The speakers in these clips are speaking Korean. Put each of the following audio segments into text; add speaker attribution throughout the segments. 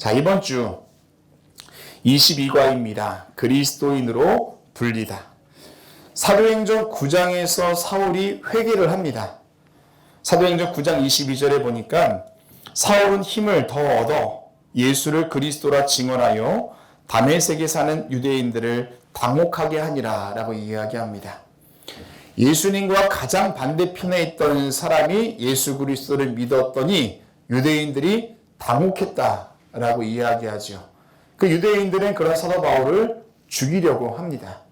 Speaker 1: 자, 이번 주 22과입니다. 그리스도인으로 불리다. 사도행전 9장에서 사울이 회개를 합니다. 사도행전 9장 22절에 보니까 사울은 힘을 더 얻어 예수를 그리스도라 증언하여 다메섹에 사는 유대인들을 당혹하게 하니라 라고 이야기합니다. 예수님과 가장 반대편에 있던 사람이 예수 그리스도를 믿었더니 유대인들이 당혹했다라고 이야기하죠. 그 유대인들은 그런 사도 바울을 죽이려고 합니다.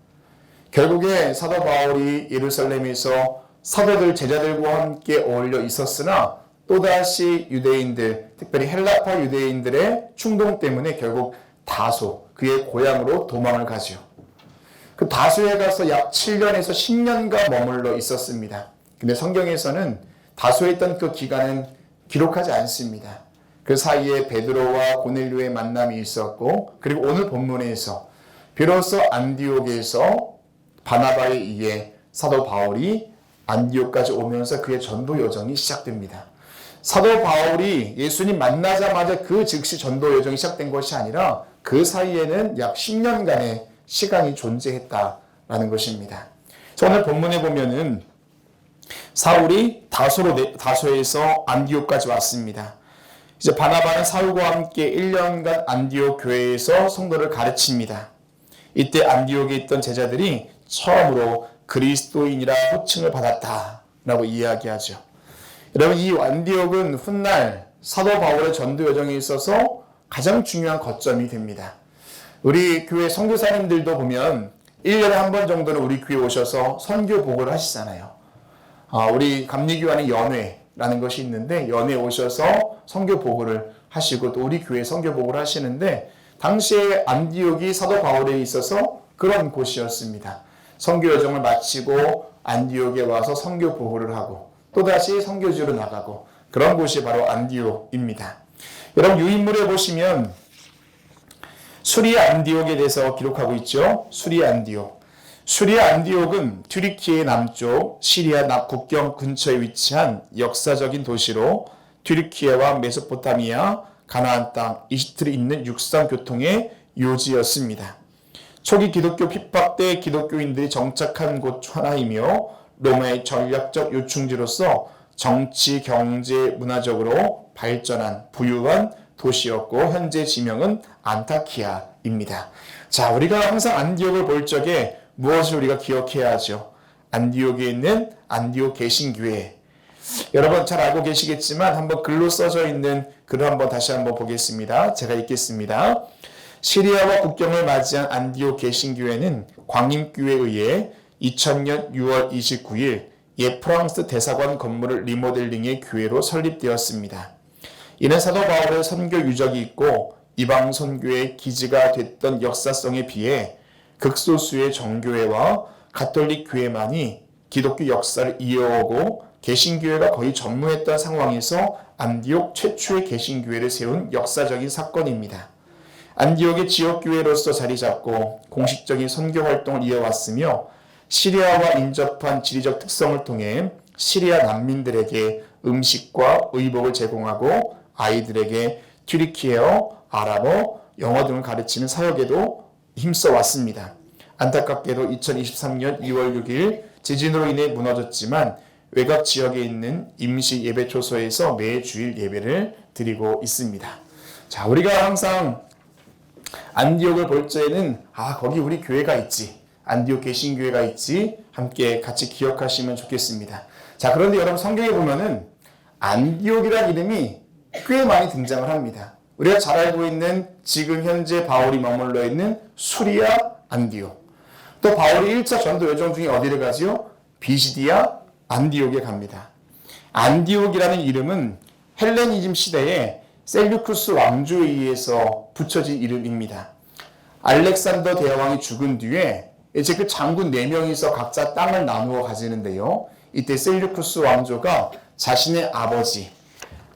Speaker 1: 결국에 사도 바울이 예루살렘에서 사도들 제자들과 함께 어울려 있었으나 또다시 유대인들, 특별히 헬라파 유대인들의 충동 때문에 결국 다소, 그의 고향으로 도망을 가죠. 그 다소에 가서 약 7년에서 10년간 머물러 있었습니다. 근데 성경에서는 다소에 있던 그 기간은 기록하지 않습니다. 그 사이에 베드로와 고넬료의 만남이 있었고, 그리고 오늘 본문에서 비로소 안디옥에서 바나바에 의해 사도 바울이 안디옥까지 오면서 그의 전도 여정이 시작됩니다. 사도 바울이 예수님 만나자마자 그 즉시 전도 여정이 시작된 것이 아니라 그 사이에는 약 10년간의 시간이 존재했다라는 것입니다. 오늘 본문에 보면은 사울이 다소에서 안디옥까지 왔습니다. 이제 바나바는 사울과 함께 1년간 안디옥 교회에서 성도를 가르칩니다. 이때 안디옥에 있던 제자들이 처음으로 그리스도인이라 호칭을 받았다라고 이야기하죠. 여러분, 이 안디옥은 훗날 사도 바울의 전도 여정에 있어서 가장 중요한 거점이 됩니다. 우리 교회 선교사님들도 보면 1년에 한 번 정도는 우리 교회 오셔서 선교 보고를 하시잖아요. 우리 감리교환의 연회라는 것이 있는데 연회에 오셔서 선교 보고를 하시고 또 우리 교회 선교 보고를 하시는데 당시에 안디옥이 사도 바울에 있어서 그런 곳이었습니다. 선교 여정을 마치고 안디옥에 와서 선교 보고를 하고 또다시 선교지로 나가고 그런 곳이 바로 안디옥입니다. 여러분, 유인물에 보시면 수리아 안디옥에 대해서 기록하고 있죠. 수리아 안디옥. 수리아 안디옥은 튀르키예 남쪽 시리아 국경 근처에 위치한 역사적인 도시로 튀르키예와 메소포타미아, 가나안 땅, 이집트를 잇는 육상 교통의 요지였습니다. 초기 기독교 핍박 때 기독교인들이 정착한 곳 하나이며 로마의 전략적 요충지로서 정치, 경제, 문화적으로 발전한 부유한 도시였고 현재 지명은 안타키아입니다. 자, 우리가 항상 안디옥을 볼 적에 무엇을 우리가 기억해야 하죠? 안디옥에 있는 안디옥 개신교회. 여러분 잘 알고 계시겠지만 한번 글로 써져 있는 글을 한번 다시 한번 보겠습니다. 제가 읽겠습니다. 시리아와 국경을 맞이한 안디옥 개신교회는 광림교회에 의해 2000년 6월 29일 옛 프랑스 대사관 건물을 리모델링의 교회로 설립되었습니다. 이는 사도 바울의 선교 유적이 있고 이방 선교의 기지가 됐던 역사성에 비해 극소수의 정교회와 가톨릭 교회만이 기독교 역사를 이어오고 개신교회가 거의 전무했던 상황에서 안디옥 최초의 개신교회를 세운 역사적인 사건입니다. 안디옥의 지역교회로서 자리잡고 공식적인 선교 활동을 이어왔으며 시리아와 인접한 지리적 특성을 통해 시리아 난민들에게 음식과 의복을 제공하고 아이들에게 튀르키예어, 아랍어, 영어 등을 가르치는 사역에도 힘써 왔습니다. 안타깝게도 2023년 2월 6일 지진으로 인해 무너졌지만 외곽 지역에 있는 임시 예배 초소에서 매주일 예배를 드리고 있습니다. 자, 우리가 항상 안디옥을 볼 때에는 거기 우리 교회가 있지, 안디옥 개신교회가 있지, 함께 같이 기억하시면 좋겠습니다. 자, 그런데 여러분 성경에 보면은 안디옥이라는 이름이 꽤 많이 등장을 합니다. 우리가 잘 알고 있는 지금 현재 바울이 머물러 있는 수리아 안디옥, 또 바울이 1차 전도 여정 중에 어디를 가지요? 비시디아 안디옥에 갑니다. 안디옥이라는 이름은 헬레니즘 시대에 셀류쿠스 왕조에 의해서 붙여진 이름입니다. 알렉산더 대왕이 죽은 뒤에 이제 그 장군 4명이서 각자 땅을 나누어 가지는데요. 이때 셀류쿠스 왕조가 자신의 아버지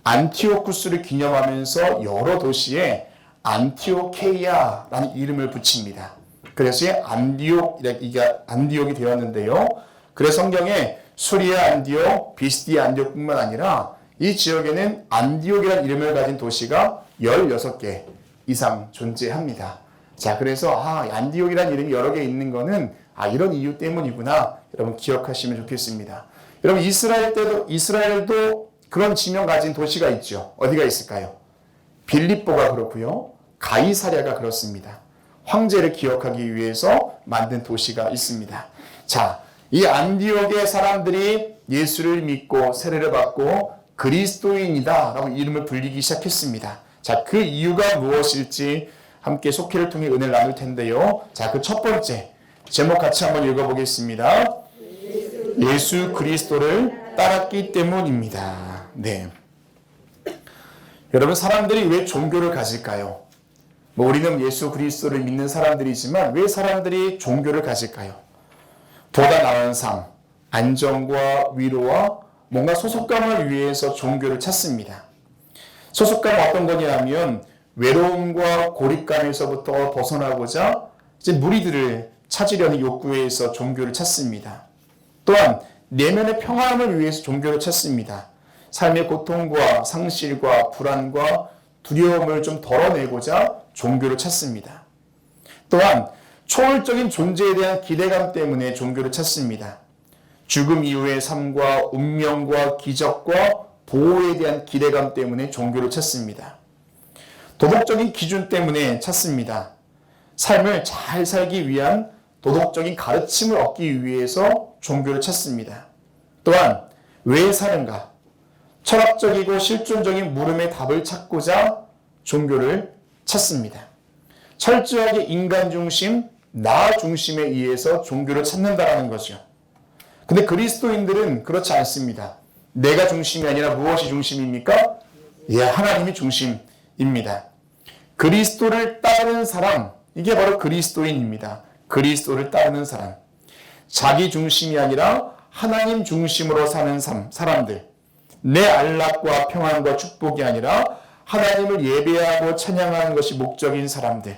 Speaker 1: 안티오쿠스를 기념하면서 여러 도시에 안티오케이아라는 이름을 붙입니다. 그래서 안디옥이 되었는데요. 그래서 성경에 수리아 안디옥, 비시디아 안디옥뿐만 아니라 이 지역에는 안디옥이라는 이름을 가진 도시가 16개 이상 존재합니다. 자, 그래서 안디옥이라는 이름이 여러 개 있는 거는 이런 이유 때문이구나. 여러분 기억하시면 좋겠습니다. 여러분 이스라엘도 그런 지명 가진 도시가 있죠. 어디가 있을까요? 빌립보가 그렇고요. 가이사랴가 그렇습니다. 황제를 기억하기 위해서 만든 도시가 있습니다. 자, 이 안디옥의 사람들이 예수를 믿고 세례를 받고 그리스도인이다 라고 이름을 불리기 시작했습니다. 자, 그 이유가 무엇일지 함께 속회를 통해 은혜를 나눌 텐데요. 자, 그 첫 번째 제목 같이 한번 읽어보겠습니다. 예수 그리스도를 따랐기 때문입니다. 네. 여러분, 사람들이 왜 종교를 가질까요? 우리는 예수 그리스도를 믿는 사람들이지만 왜 사람들이 종교를 가질까요? 보다 나은 삶, 안정과 위로와 뭔가 소속감을 위해서 종교를 찾습니다. 소속감은 어떤 거냐면 외로움과 고립감에서부터 벗어나고자 이제 무리들을 찾으려는 욕구에서 종교를 찾습니다. 또한 내면의 평안을 위해서 종교를 찾습니다. 삶의 고통과 상실과 불안과 두려움을 좀 덜어내고자 종교를 찾습니다. 또한 초월적인 존재에 대한 기대감 때문에 종교를 찾습니다. 죽음 이후의 삶과 운명과 기적과 보호에 대한 기대감 때문에 종교를 찾습니다. 도덕적인 기준 때문에 찾습니다. 삶을 잘 살기 위한 도덕적인 가르침을 얻기 위해서 종교를 찾습니다. 또한 왜 사는가? 철학적이고 실존적인 물음의 답을 찾고자 종교를 찾습니다. 철저하게 인간 중심, 나 중심에 의해서 종교를 찾는다라는 거죠. 근데 그리스도인들은 그렇지 않습니다. 내가 중심이 아니라 무엇이 중심입니까? 하나님이 중심입니다. 그리스도를 따르는 사람, 이게 바로 그리스도인입니다. 그리스도를 따르는 사람. 자기 중심이 아니라 하나님 중심으로 사는 사람들. 내 안락과 평안과 축복이 아니라 하나님을 예배하고 찬양하는 것이 목적인 사람들.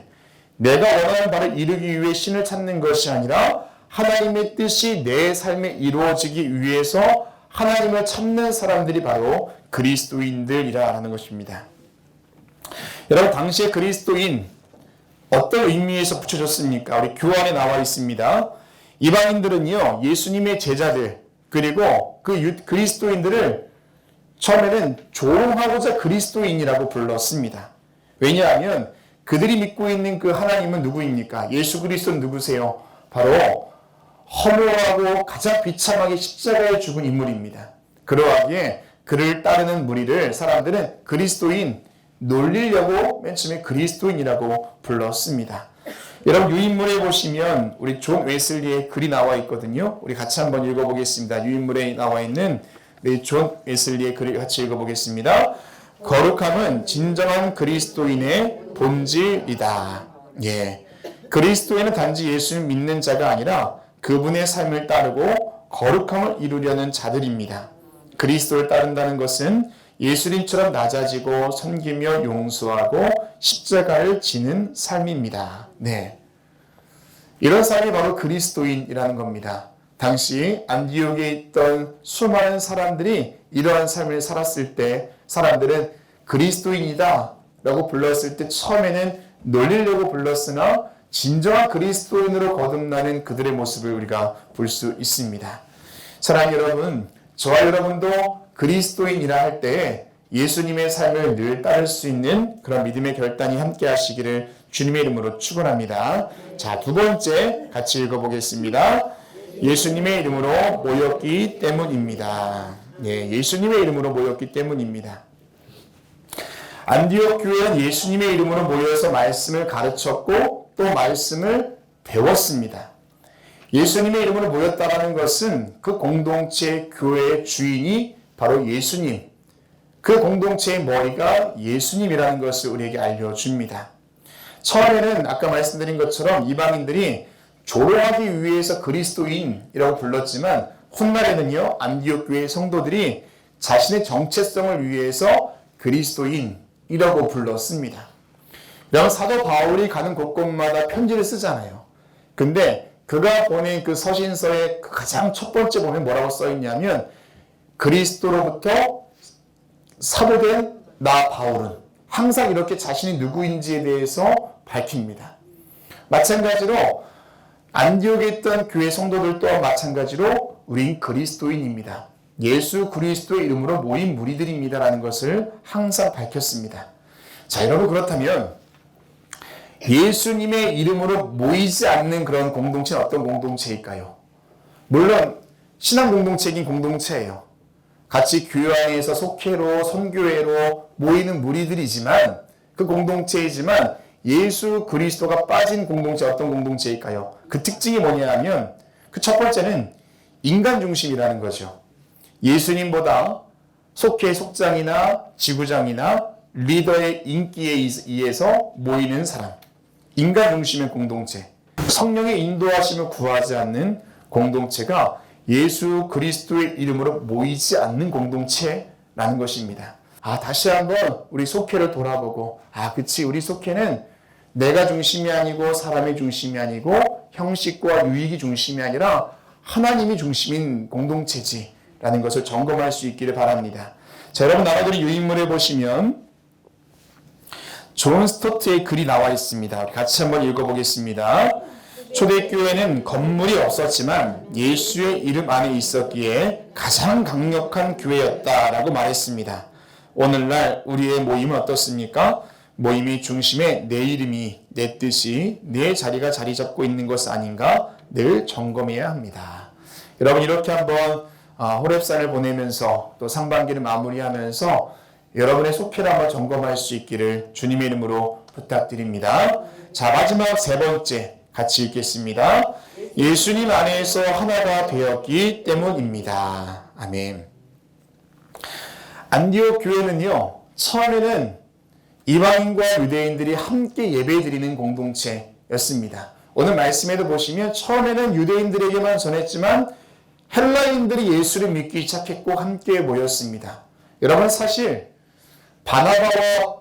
Speaker 1: 내가 원하는 바를 이루기 위해 신을 찾는 것이 아니라 하나님의 뜻이 내 삶에 이루어지기 위해서 하나님을 찾는 사람들이 바로 그리스도인들이라는 것입니다. 여러분, 당시에 그리스도인 어떤 의미에서 붙여졌습니까? 우리 교환에 나와 있습니다. 이방인들은요, 예수님의 제자들 그리고 그 그리스도인들을 처음에는 조롱하고자 그리스도인이라고 불렀습니다. 왜냐하면 그들이 믿고 있는 그 하나님은 누구입니까? 예수 그리스도는 누구세요? 바로 허무하고 가장 비참하게 십자가에 죽은 인물입니다. 그러하기에 그를 따르는 무리를 사람들은 그리스도인, 놀리려고 맨 처음에 그리스도인이라고 불렀습니다. 여러분, 유인물에 보시면 우리 존 웨슬리의 글이 나와 있거든요. 우리 같이 한번 읽어보겠습니다. 유인물에 나와 있는 우리 존 웨슬리의 글을 같이 읽어보겠습니다. 거룩함은 진정한 그리스도인의 본질이다. 그리스도인은 단지 예수를 믿는 자가 아니라 그분의 삶을 따르고 거룩함을 이루려는 자들입니다. 그리스도를 따른다는 것은 예수님처럼 낮아지고 섬기며 용서하고 십자가를 지는 삶입니다. 이런 삶이 바로 그리스도인이라는 겁니다. 당시 안디옥에 있던 수많은 사람들이 이러한 삶을 살았을 때 사람들은 그리스도인이다 라고 불렀을 때 처음에는 놀리려고 불렀으나 진정한 그리스도인으로 거듭나는 그들의 모습을 우리가 볼 수 있습니다. 사랑하는 여러분, 저와 여러분도 그리스도인이라 할 때 예수님의 삶을 늘 따를 수 있는 그런 믿음의 결단이 함께 하시기를 주님의 이름으로 축원합니다. 자, 두 번째 같이 읽어보겠습니다. 예수님의 이름으로 모였기 때문입니다. 예수님의 이름으로 모였기 때문입니다. 안디옥 교회는 예수님의 이름으로 모여서 말씀을 가르쳤고 또 말씀을 배웠습니다. 예수님의 이름으로 모였다는 것은 그 공동체 교회의 주인이 바로 예수님, 그 공동체의 머리가 예수님이라는 것을 우리에게 알려줍니다. 처음에는 아까 말씀드린 것처럼 이방인들이 조롱하기 위해서 그리스도인이라고 불렀지만 훗날에는요, 안디옥 교회의 성도들이 자신의 정체성을 위해서 그리스도인이라고 불렀습니다. 여러분, 사도 바울이 가는 곳곳마다 편지를 쓰잖아요. 근데 그가 보낸 그 서신서의 가장 첫 번째 보면 뭐라고 써있냐면 그리스도로부터 사도된 나 바울은 항상 이렇게 자신이 누구인지에 대해서 밝힙니다. 마찬가지로 안디옥에 있던 교회 성도들 또한 마찬가지로 우린 그리스도인입니다. 예수 그리스도의 이름으로 모인 무리들입니다라는 것을 항상 밝혔습니다. 자, 여러분, 그렇다면 예수님의 이름으로 모이지 않는 그런 공동체는 어떤 공동체일까요? 물론 신앙 공동체이긴 공동체예요. 같이 교회 안에서 속회로 선교회로 모이는 무리들이지만 그 공동체이지만 예수 그리스도가 빠진 공동체 어떤 공동체일까요? 그 특징이 뭐냐 하면 그 첫 번째는 인간 중심이라는 거죠. 예수님보다 속회 속장이나 지구장이나 리더의 인기에 의해서 모이는 사람, 인간 중심의 공동체, 성령의 인도하심을 구하지 않는 공동체가 예수 그리스도의 이름으로 모이지 않는 공동체라는 것입니다. 다시 한번 우리 속회를 돌아보고, 그치, 우리 속회는 내가 중심이 아니고 사람의 중심이 아니고 형식과 유익이 중심이 아니라 하나님이 중심인 공동체지라는 것을 점검할 수 있기를 바랍니다. 자, 여러분, 나눠드린 유인물에 보시면 존 스토트의 글이 나와 있습니다. 같이 한번 읽어보겠습니다. 초대교회는 건물이 없었지만 예수의 이름 안에 있었기에 가장 강력한 교회였다라고 말했습니다. 오늘날 우리의 모임은 어떻습니까? 모임의 중심에 내 이름이, 내 뜻이, 내 자리가 자리 잡고 있는 것 아닌가 늘 점검해야 합니다. 여러분, 이렇게 한번 호렙산을 보내면서 또 상반기를 마무리하면서 여러분의 속회를 한번 점검할 수 있기를 주님의 이름으로 부탁드립니다. 자, 마지막 세 번째 같이 읽겠습니다. 예수님 안에서 하나가 되었기 때문입니다. 아멘. 안디옥 교회는요, 처음에는 이방인과 유대인들이 함께 예배드리는 공동체였습니다. 오늘 말씀에도 보시면 처음에는 유대인들에게만 전했지만 헬라인들이 예수를 믿기 시작했고 함께 모였습니다. 여러분, 사실 바나바와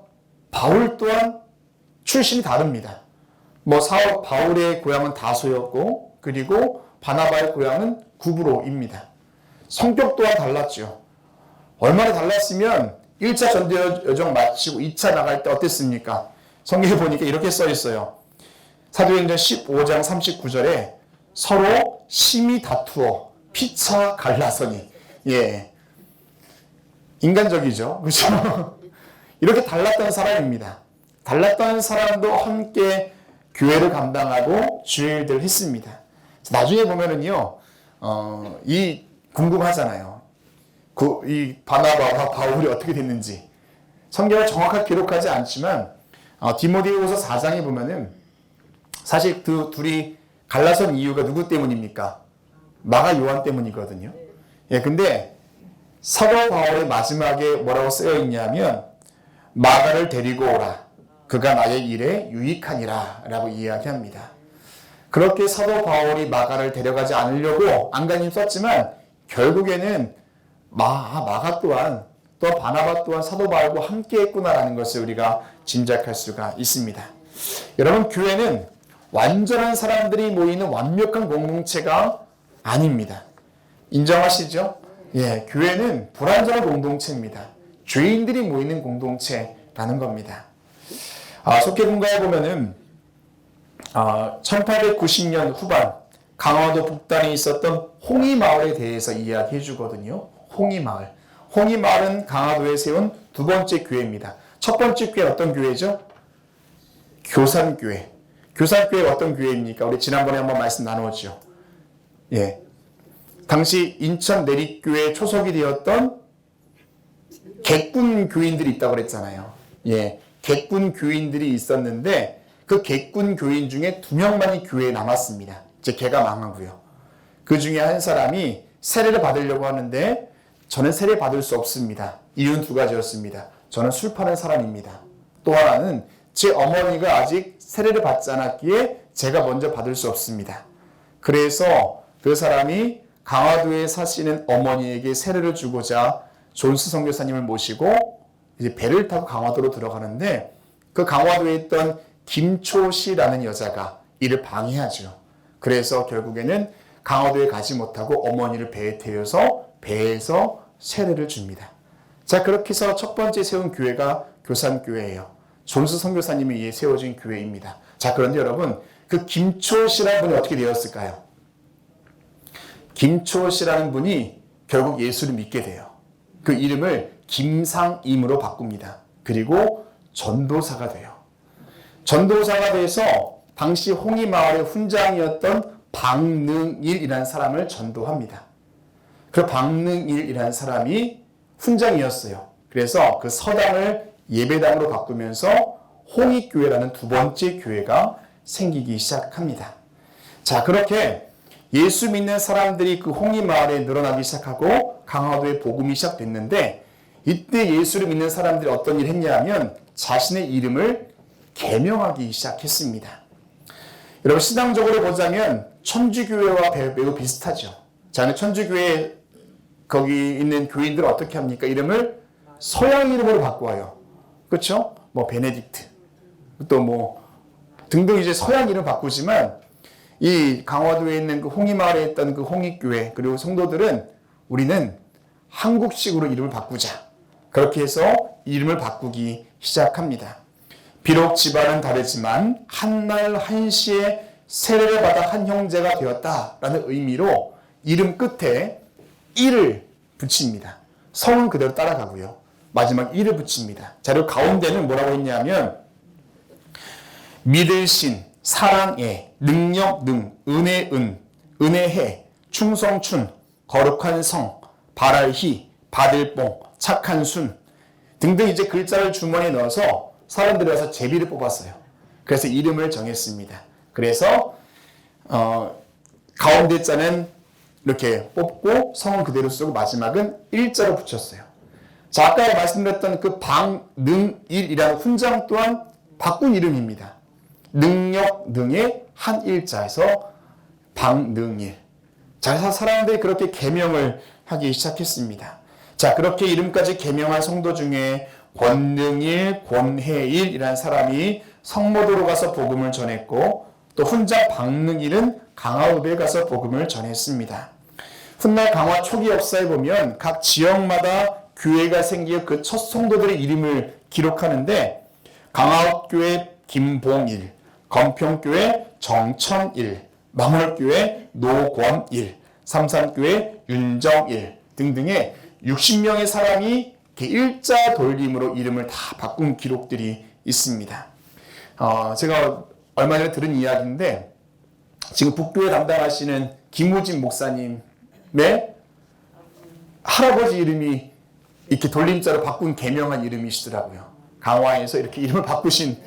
Speaker 1: 바울 또한 출신이 다릅니다. 바울의 고향은 다소였고, 그리고 바나바의 고향은 구브로입니다. 성격 또한 달랐죠. 얼마나 달랐으면 1차 전도여정 마치고 2차 나갈 때 어땠습니까? 성경에 보니까 이렇게 써 있어요. 사도행전 15장 39절에 서로 심히 다투어 피차 갈라서니. 인간적이죠. 그렇죠? 이렇게 달랐던 사람입니다. 달랐던 사람도 함께 교회를 감당하고 주일들 했습니다. 나중에 보면은요, 궁금하잖아요. 이 바나바와 바울이 어떻게 됐는지. 성경을 정확하게 기록하지 않지만, 디모데후서 4장에 보면은 사실 그 둘이 갈라선 이유가 누구 때문입니까? 마가 요한 때문이거든요. 근데 사도 바울의 마지막에 뭐라고 쓰여 있냐면, 마가를 데리고 오라. 그가 나의 일에 유익하니라 라고 이야기합니다. 그렇게 사도 바울이 마가를 데려가지 않으려고 안간힘 썼지만 결국에는 마가 또한 또 바나바 또한 사도 바울과 함께 했구나라는 것을 우리가 짐작할 수가 있습니다. 여러분, 교회는 완전한 사람들이 모이는 완벽한 공동체가 아닙니다. 인정하시죠? 교회는 불완전한 공동체입니다. 죄인들이 모이는 공동체라는 겁니다. 속회분가에 보면은 1890년 후반 강화도 북단에 있었던 홍이마을에 대해서 이야기해 주거든요. 홍이마을은 강화도에 세운 두 번째 교회입니다. 첫 번째 교회 어떤 교회죠? 교산교회. 교산교회가 어떤 교회입니까? 우리 지난번에 한번 말씀 나누었죠. 당시 인천 내립교회 초석이 되었던 객군 교인들이 있다고 그랬잖아요. 객군 교인들이 있었는데 그 객군 교인 중에 2명만이 교회에 남았습니다. 이제 걔가 망하고요. 그 중에 한 사람이 세례를 받으려고 하는데 저는 세례 받을 수 없습니다. 이유는 두 가지였습니다. 저는 술 파는 사람입니다. 또 하나는 제 어머니가 아직 세례를 받지 않았기에 제가 먼저 받을 수 없습니다. 그래서 그 사람이 강화도에 사시는 어머니에게 세례를 주고자 존스 선교사님을 모시고 이제 배를 타고 강화도로 들어가는데 그 강화도에 있던 김초시라는 여자가 이를 방해하죠. 그래서 결국에는 강화도에 가지 못하고 어머니를 배에 태워서 배에서 세례를 줍니다. 자, 그렇게 해서 첫 번째 세운 교회가 교산교회예요. 존수 선교사님에 의해 세워진 교회입니다. 자, 그런데 여러분, 그 김초호 씨라는 분이 어떻게 되었을까요? 김초호 씨라는 분이 결국 예수를 믿게 돼요. 그 이름을 김상임으로 바꿉니다. 그리고 전도사가 돼요. 전도사가 돼서 당시 홍의마을의 훈장이었던 박능일이라는 사람을 전도합니다. 그 박능일이라는 사람이 훈장이었어요. 그래서 그 서당을 예배당으로 바꾸면서 홍익교회라는 두 번째 교회가 생기기 시작합니다. 자, 그렇게 예수 믿는 사람들이 그 홍의마을에 늘어나기 시작하고 강화도에 복음이 시작됐는데, 이때 예수를 믿는 사람들이 어떤 일을 했냐면 자신의 이름을 개명하기 시작했습니다. 여러분, 신앙적으로 보자면 천주교회와 매우 비슷하죠. 자, 천주교회 거기 있는 교인들은 어떻게 합니까? 이름을 서양 이름으로 바꿔요. 그렇죠? 뭐 베네딕트, 또 뭐 등등 이제 서양 이름 바꾸지만, 이 강화도에 있는 그 홍의마을에 있던 그 홍익교회 그리고 성도들은 우리는 한국식으로 이름을 바꾸자. 그렇게 해서 이름을 바꾸기 시작합니다. 비록 집안은 다르지만 한날 한시에 세례를 받아 한 형제가 되었다라는 의미로 이름 끝에 이를 붙입니다. 성은 그대로 따라가고요. 마지막 이를 붙입니다. 자, 그리고 가운데는 뭐라고 했냐면 믿을 신, 사랑의, 능력 능, 은혜 은, 은혜해, 충성 춘, 거룩한 성, 바랄 희, 받을 뽕, 착한 순 등등 이제 글자를 주머니에 넣어서 사람들이 와서 제비를 뽑았어요. 그래서 이름을 정했습니다. 그래서 가운데 자는 이렇게 뽑고 성은 그대로 쓰고 마지막은 일자로 붙였어요. 자, 아까 말씀드렸던 그 박능일이라는 훈장 또한 바꾼 이름입니다. 능력 능의 한 일자에서 박능일. 자, 사람들이 그렇게 계명을 하기 시작했습니다. 자, 그렇게 이름까지 계명한 성도 중에 권능일, 권해일이라는 사람이 성모도로 가서 복음을 전했고, 또 훈장 박능일은 강화읍에 가서 복음을 전했습니다. 훗날 강화 초기 역사에 보면 각 지역마다 교회가 생기어 그 첫 성도들의 이름을 기록하는데, 강화읍교회 김봉일, 건평교회 정천일, 망월교회 노권일, 삼산교회 윤정일 등등의 60명의 사람이 일자 돌림으로 이름을 다 바꾼 기록들이 있습니다. 제가 얼마 전에 들은 이야기인데, 지금 북교회 담당하시는 김우진 목사님의 할아버지 이름이 이렇게 돌림자로 바꾼 개명한 이름이시더라고요. 강화에서 이렇게 이름을 바꾸신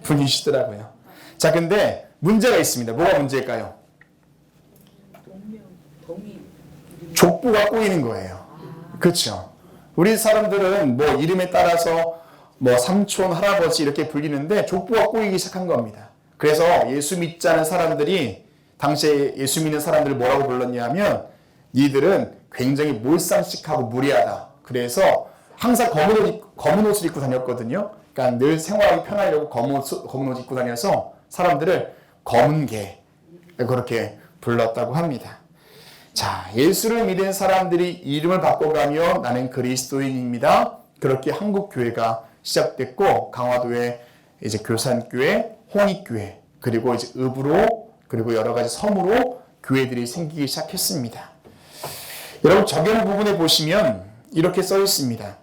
Speaker 1: 분이시더라고요. 자, 근데 문제가 있습니다. 뭐가 문제일까요? 족보가 꼬이는 거예요. 그렇죠? 우리 사람들은 뭐 이름에 따라서 뭐 삼촌, 할아버지 이렇게 불리는데 족보가 꼬이기 시작한 겁니다. 그래서 예수 믿지 않은 사람들이 당시에 예수 믿는 사람들을 뭐라고 불렀냐면, 니들은 굉장히 몰상식하고 무례하다. 그래서 항상 검은 옷을 입고 다녔거든요. 그러니까 늘 생활하기 편하려고 검은 옷 입고 다녀서 사람들을 검은 개 그렇게 불렀다고 합니다. 자, 예수를 믿은 사람들이 이름을 바꿔가며 나는 그리스도인입니다. 그렇게 한국 교회가 시작됐고, 강화도에 이제 교산교회, 홍익교회, 그리고 이제 읍으로, 그리고 여러 가지 섬으로 교회들이 생기기 시작했습니다. 여러분, 적용 부분에 보시면 이렇게 써 있습니다.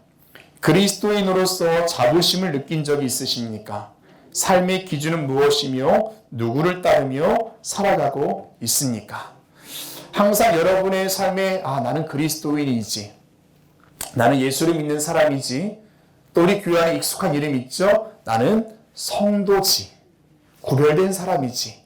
Speaker 1: 그리스도인으로서 자부심을 느낀 적이 있으십니까? 삶의 기준은 무엇이며 누구를 따르며 살아가고 있습니까? 항상 여러분의 삶에 나는 그리스도인이지, 나는 예수를 믿는 사람이지, 또 우리 교회 안에 익숙한 이름이 있죠? 나는 성도지, 구별된 사람이지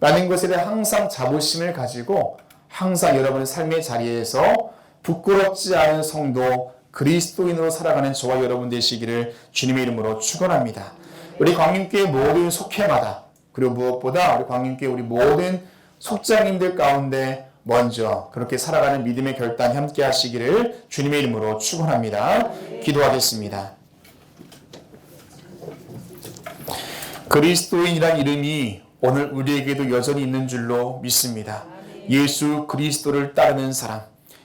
Speaker 1: 라는 것에 대해 항상 자부심을 가지고 항상 여러분의 삶의 자리에서 부끄럽지 않은 성도, 그리스도인으로 살아가는 저와 여러분 되시기를 주님의 이름으로 축원합니다. 우리 광림교회 모든 속회마다, 그리고 무엇보다 우리 광림교회 우리 모든 속장님들 가운데 먼저 그렇게 살아가는 믿음의 결단이 함께 하시기를 주님의 이름으로 축원합니다. 기도하겠습니다. 그리스도인이란 이름이 오늘 우리에게도 여전히 있는 줄로 믿습니다. 예수 그리스도를 따르는 사람,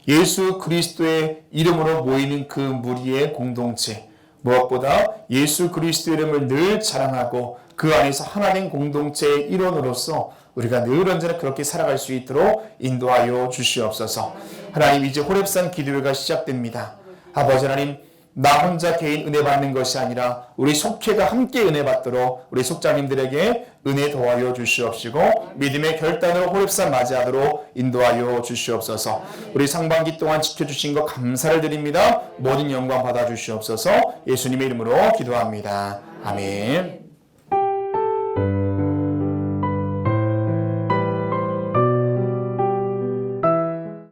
Speaker 1: 예수 그리스도의 이름으로 모이는 그 무리의 공동체, 무엇보다 예수 그리스도의 이름을 늘 자랑하고 그 안에서 하나된 공동체의 일원으로서 우리가 늘 언제나 그렇게 살아갈 수 있도록 인도하여 주시옵소서. 하나님, 이제 호렙산 기도회가 시작됩니다. 아버지 하나님, 나 혼자 개인 은혜 받는 것이 아니라 우리 속회가 함께 은혜 받도록 우리 속장님들에게 은혜 도와여 주시옵시고 믿음의 결단으로 호렙산 맞이하도록 인도하여 주시옵소서. 우리 상반기 동안 지켜주신 것 감사를 드립니다. 모든 영광 받아 주시옵소서. 예수님의 이름으로 기도합니다. 아멘.